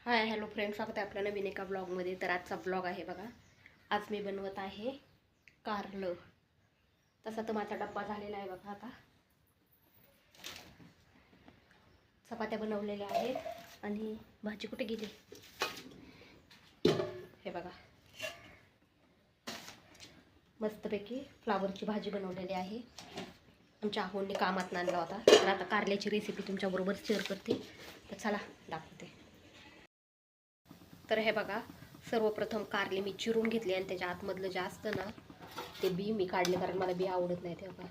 Hi hello friends, स्वागत आहे आपल्या नवीन एका ब्लॉगमध्ये. तर आजचा ब्लॉग आहे बघा. आज मी बनवत आहे कारलं. तसा तर माझा डब्बा झालेला आहे बघा. आता चपात्या बनवलेल्या आहेत आणि भाजी कुठे गेली हे बघा. मस्तपैकी फ्लावरची भाजी बनवलेली आहे. आमच्या आहोंनी कामात आणला होता. तर आता कारल्याची रेसिपी तुमच्याबरोबर शेअर करते. तर चला दाखवते. तर हे बघा, सर्वप्रथम कारले मी चिरून घेतले आणि त्याच्या आतमधलं जे असतं ना ते बी मी काढले, कारण मला बी आवडत नाही. ते बघा,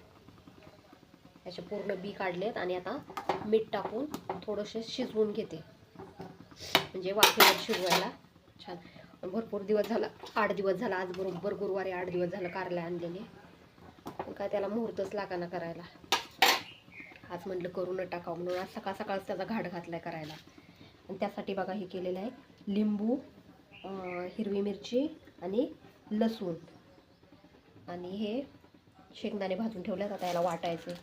त्याचे पूर्ण बी काढलेत आणि आता मीठ टाकून थोडंसं शिजवून घेते, म्हणजे वाफेवर शिजवायला छान. भरपूर दिवस झाला, 8 दिवस झाला. आज बरोबर गुरुवारी 8 दिवस झालं कारले आणलेले. काय त्याला मुहूर्तच लागाना करायला. आज म्हटलं करून टाकावं म्हणून आज सकाळ सकाळच त्याचा घाट घातलाय करायला. आणि त्यासाठी बघा हे केलेलं आहे. लिंबू, हिरवी मिरची आणि लसूण आणि हे शेंगदाणे भाजून ठेवल्यात. आता याला वाटायचं.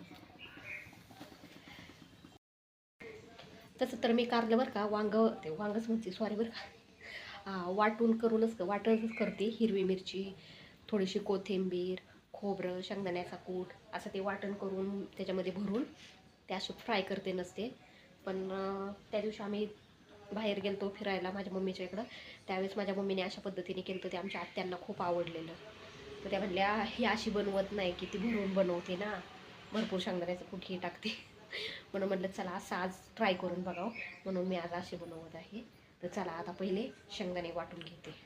तसं तर मी कारलं बरं का, वांगच म्हणते, सॉरी बरं का, वाटूनच करते. हिरवी मिरची, थोडीशी कोथिंबीर, खोबरं, शेंगदाण्याचा कूट असं ते वाटण करून त्याच्यामध्ये भरून ते असे फ्राय करते नसते. पण त्या दिवशी आम्ही बाहेर गेलतो फिरायला माझ्या मम्मीच्या इकडं. त्यावेळेस माझ्या मम्मीने अशा पद्धतीने केलं तर ते आमच्या आत्यांना खूप आवडलेलं. तर त्या म्हणल्या ही अशी बनवत नाही की ती भरून बनवते ना, भरपूर शेंगदाण्याचं कूट ही टाकते. म्हणून म्हटलं चला असं आज ट्राय करून बघावं, म्हणून मी आज अशी बनवत आहे. तर चला आता पहिले शेंगदाणे वाटून घेते.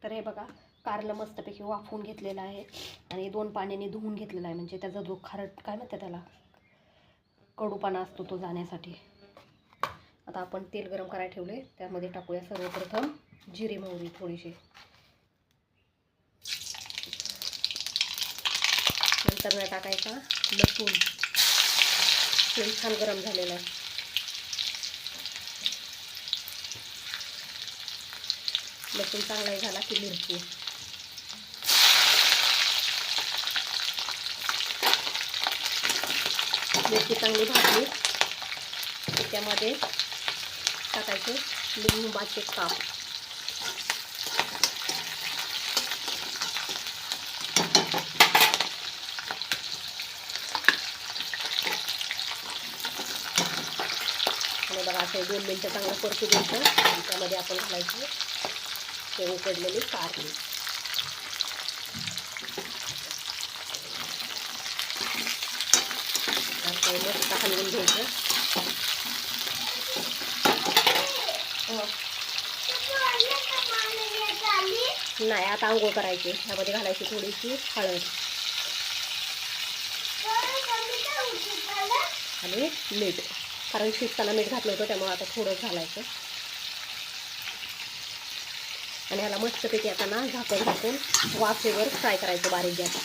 तर हे बघा, कारलं मस्तपैकी वाफवून घेतलेलं आहे आणि 2 पाण्याने धुवून घेतलेलं आहे, म्हणजे त्याचा जो खारट काय म्हणतात त्याला, कडूपणा असतो तो जाण्यासाठी. आता आपण तेल गरम करायला ठेवले, त्यामध्ये टाकूया सर्वप्रथम जिरे मोहरी थोडीशी. नंतर टाकायचा लसूण. तेल छान गरम झालेलं आहे. लसूण चांगला झाला की मिरची. मिरची चांगली भाजली की त्यामध्ये टाकायचे लिंबाचे काप. आणि बघा असं 2 मिनटं चांगलं परतू द्यायचं. आणि त्यामध्ये आपण घालायचे ते उकडलेले कारले. मस्त हलवून घ्यायचं. नाही, आता आंघोळ करायची. ह्यामध्ये घालायची थोडीशी हळद आणि मीठ, कारण शिजताना मीठ घातलं होतं त्यामुळे आता थोडं घालायचं. आणि ह्याला मस्तपैकी आता ना झाकून वाफेवर फ्राय करायचं बारीक गॅस.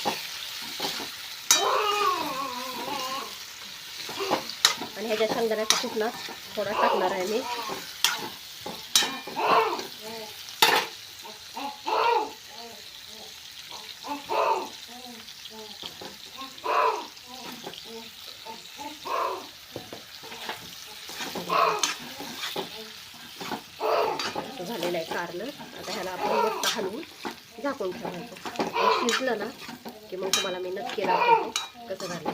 आणि ह्याच्या शेंगदाण्याचा कूट ना थोडा टाकणार आहे मी. झालेलं आहे कारलं. आता ह्याला आपण मस्त हलवून झाकून ठेवायचं. शिजलं ना की मग तुम्हाला मी नक्की दाखवते कसं झालं.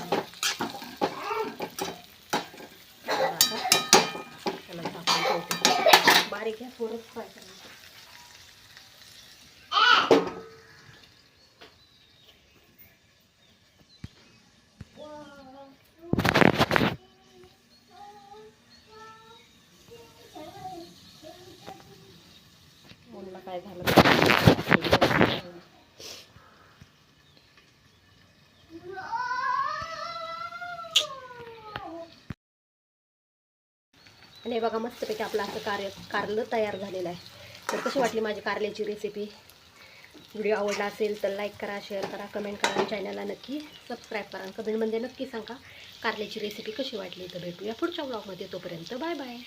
त्याला झाकून ठेवते. बारीक गॅसवरच फ्राय करायचं. म्हणलं काय झालं आणि हे बघा मस्तपैकी आपलं असं कारलं तयार झालेलं आहे. तर कशी वाटली माझी कारल्याची रेसिपी? व्हिडिओ आवडला असेल तर लाईक करा, शेअर करा, कमेंट करा आणि चॅनलला नक्की सबस्क्राईब करा. कमेंटमध्ये नक्की सांगा कारल्याची रेसिपी कशी वाटली. तर भेटूया पुढच्या ब्लॉगमध्ये. तोपर्यंत बाय बाय.